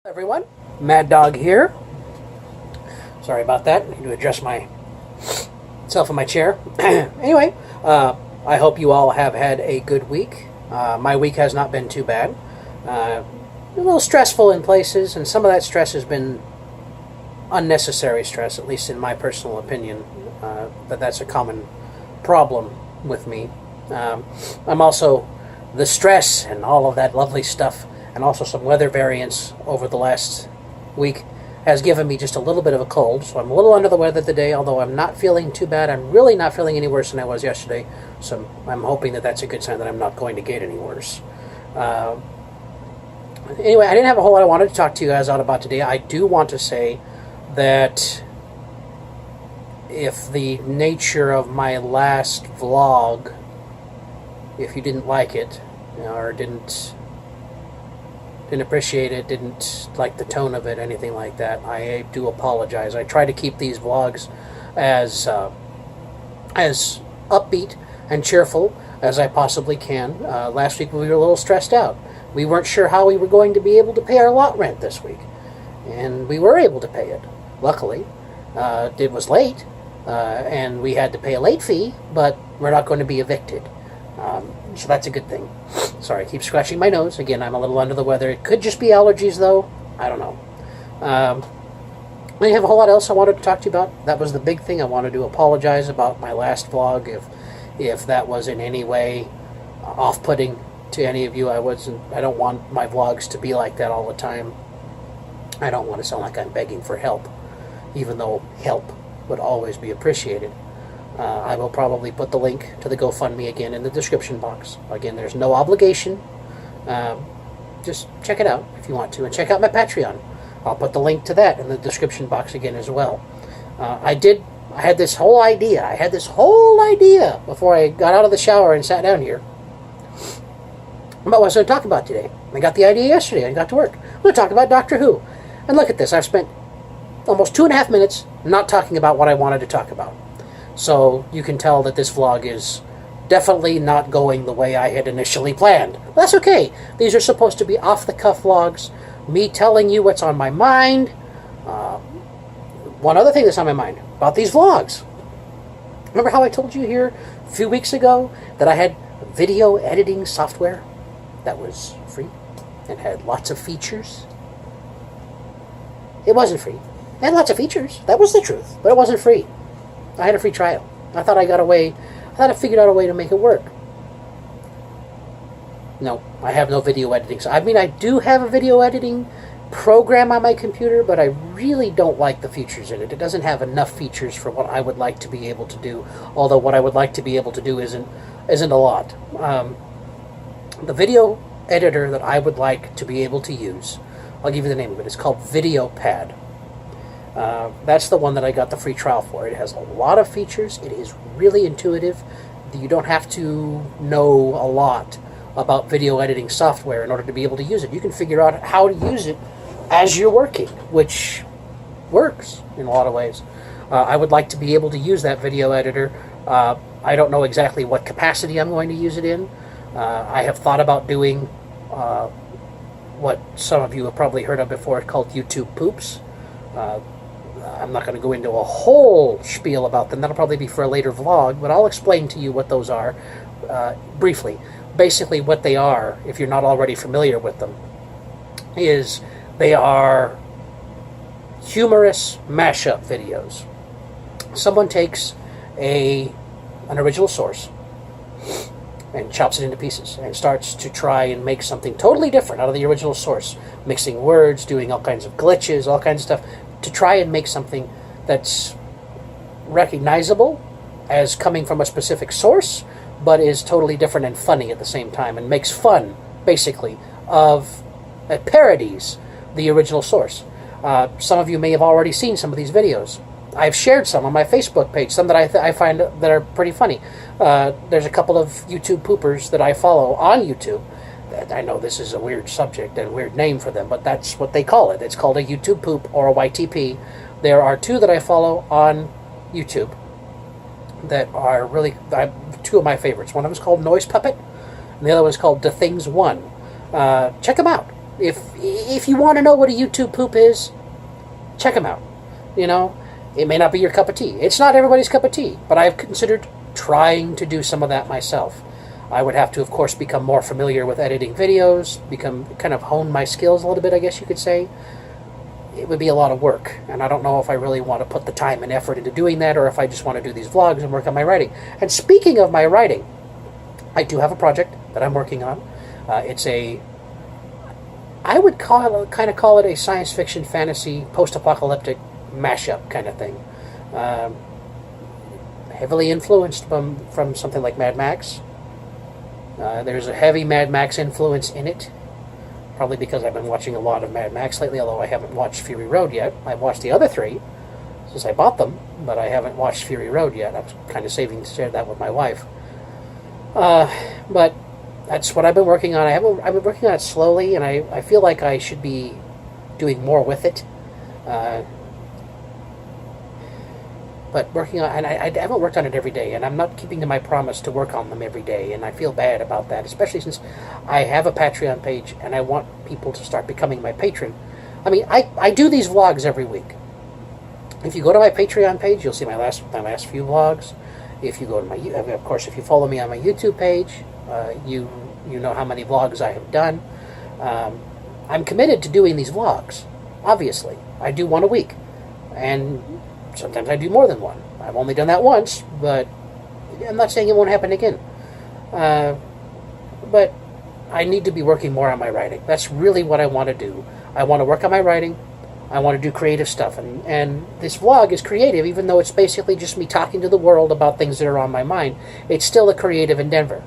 Everyone, Mad Dog here. Sorry about that. I need to adjust myself in my chair. Anyway, I hope you all have had a good week. My week has not been too bad. A little stressful in places, and some of that stress has been unnecessary stress, at least in my personal opinion. That's a common problem with me. I'm also the stress and all of that lovely stuff, and also some weather variance over the last week has given me just a little bit of a cold, so I'm a little under the weather today, although I'm not feeling too bad. I'm really not feeling any worse than I was yesterday, so I'm hoping that that's a good sign that I'm not going to get any worse. Anyway, I didn't have a whole lot I wanted to talk to you guys out about today. I do want to say that if the nature of my last vlog, if you didn't like it, or didn't appreciate it, didn't like the tone of it, anything like that, I do apologize. I try to keep these vlogs as upbeat and cheerful as I possibly can. Last week we were a little stressed out. We weren't sure how we were going to be able to pay our lot rent this week, and we were able to pay it, luckily. It was late, and we had to pay a late fee, but we're not going to be evicted. So that's a good thing. Sorry, I keep scratching my nose. Again, I'm a little under the weather. It could just be allergies, though. I don't know. I didn't have a whole lot else I wanted to talk to you about. That was the big thing. I wanted to apologize about my last vlog if that was in any way off-putting to any of you. I don't want my vlogs to be like that all the time. I don't want to sound like I'm begging for help, even though help would always be appreciated. I will probably put the link to the GoFundMe again in the description box. Again, there's no obligation. Just check it out if you want to. And check out my Patreon. I'll put the link to that in the description box again as well. I had this whole idea. Before I got out of the shower and sat down here about what I was going to talk about today. I got the idea yesterday. I got to work. I'm going to talk about Doctor Who. And look at this. I've spent almost 2.5 minutes not talking about what I wanted to talk about. So you can tell that this vlog is definitely not going the way I had initially planned. But that's okay. These are supposed to be off-the-cuff vlogs, me telling you what's on my mind. One other thing that's on my mind about these vlogs. Remember how I told you here a few weeks ago that I had video editing software that was free and had lots of features? It wasn't free. It had lots of features. That was the truth. But it wasn't free. I had a free trial. I thought I figured out a way to make it work. No, I have no video editing. So, I mean, I do have a video editing program on my computer, but I really don't like the features in it. It doesn't have enough features for what I would like to be able to do, although what I would like to be able to do isn't a lot. The video editor that I would like to be able to use, I'll give you the name of it. It's called VideoPad. That's the one that I got the free trial for. It has a lot of features. It is really intuitive. You don't have to know a lot about video editing software in order to be able to use it. You can figure out how to use it as you're working, which works in a lot of ways. I would like to be able to use that video editor. I don't know exactly what capacity I'm going to use it in. I have thought about doing what some of you have probably heard of before, called YouTube Poops. I'm not going to go into a whole spiel about them. That'll probably be for a later vlog, but I'll explain to you what those are briefly. Basically, what they are, if you're not already familiar with them, is they are humorous mashup videos. Someone takes an original source and chops it into pieces and starts to try and make something totally different out of the original source, mixing words, doing all kinds of glitches, all kinds of stuff, to try and make something that's recognizable as coming from a specific source, but is totally different and funny at the same time, and makes fun, basically, of parodies the original source. Some of you may have already seen some of these videos. I've shared some on my Facebook page, some that I find that are pretty funny. There's a couple of YouTube poopers that I follow on YouTube. I know this is a weird subject and a weird name for them, but that's what they call it. It's called a YouTube poop or a YTP. There are two that I follow on YouTube that are really two of my favorites. One of them is called Noise Puppet, and the other one is called The Things One. Check them out. If you want to know what a YouTube poop is, check them out. You know, it may not be your cup of tea. It's not everybody's cup of tea, but I've considered trying to do some of that myself. I would have to, of course, become more familiar with editing videos, kind of hone my skills a little bit, I guess you could say. It would be a lot of work, and I don't know if I really want to put the time and effort into doing that, or if I just want to do these vlogs and work on my writing. And speaking of my writing, I do have a project that I'm working on. I would kind of call it a science fiction, fantasy, post-apocalyptic mashup kind of thing. Heavily influenced from something like Mad Max. There's a heavy Mad Max influence in it. Probably because I've been watching a lot of Mad Max lately, although I haven't watched Fury Road yet. I've watched the other three since I bought them, but I haven't watched Fury Road yet. I was kind of saving to share that with my wife. But that's what I've been working on. I've been working on it slowly, and I feel like I should be doing more with it. But working on, and I haven't worked on it every day, and I'm not keeping to my promise to work on them every day, and I feel bad about that, especially since I have a Patreon page, and I want people to start becoming my patron. I mean, I do these vlogs every week. If you go to my Patreon page, you'll see my last few vlogs. If you go to of course, if you follow me on my YouTube page, you know how many vlogs I have done. I'm committed to doing these vlogs. Obviously, I do one a week, and sometimes I do more than one. I've only done that once, but I'm not saying it won't happen again. But I need to be working more on my writing. That's really what I want to do. I want to work on my writing. I want to do creative stuff. And this vlog is creative, even though it's basically just me talking to the world about things that are on my mind. It's still a creative endeavor.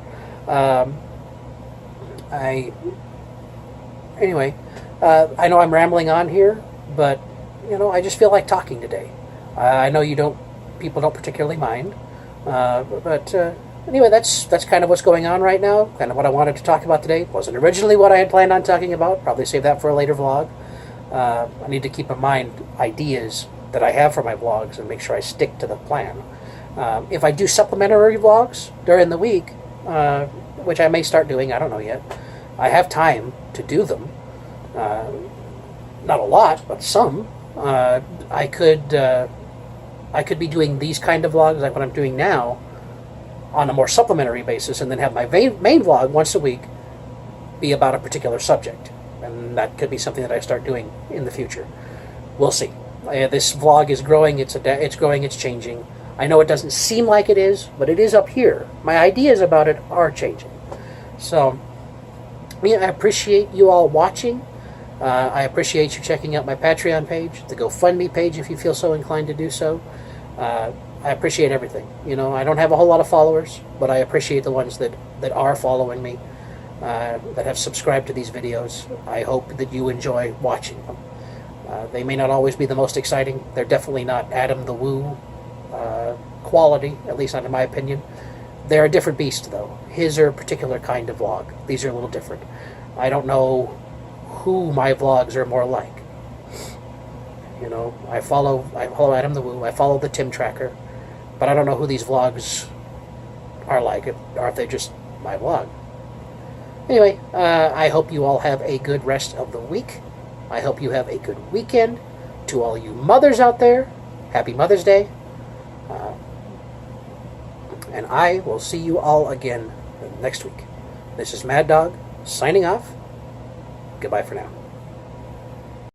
Anyway, I know I'm rambling on here, but, I just feel like talking today. I know people don't particularly mind, but anyway, that's kind of what's going on right now, kind of what I wanted to talk about today. Wasn't originally what I had planned on talking about, probably save that for a later vlog. I need to keep in mind ideas that I have for my vlogs and make sure I stick to the plan. If I do supplementary vlogs during the week, which I may start doing, I don't know yet, I have time to do them. Not a lot, but some. I could be doing these kind of vlogs like what I'm doing now on a more supplementary basis, and then have my main vlog once a week be about a particular subject. And that could be something that I start doing in the future. We'll see. This vlog is growing, it's growing, it's changing. I know it doesn't seem like it is, but it is up here. My ideas about it are changing. So, I appreciate you all watching. I appreciate you checking out my Patreon page, the GoFundMe page if you feel so inclined to do so. I appreciate everything. I don't have a whole lot of followers, but I appreciate the ones that are following me, that have subscribed to these videos. I hope that you enjoy watching them. They may not always be the most exciting. They're definitely not Adam the Woo quality, at least not in my opinion. They're a different beast, though. His are a particular kind of vlog. These are a little different. I don't know who my vlogs are more like. I follow Adam the Woo, I follow the Tim Tracker, but I don't know who these vlogs are like, or if they're just my vlog. Anyway, I hope you all have a good rest of the week. I hope you have a good weekend. To all you mothers out there, happy Mother's Day. And I will see you all again next week. This is Mad Dog, signing off. Goodbye for now.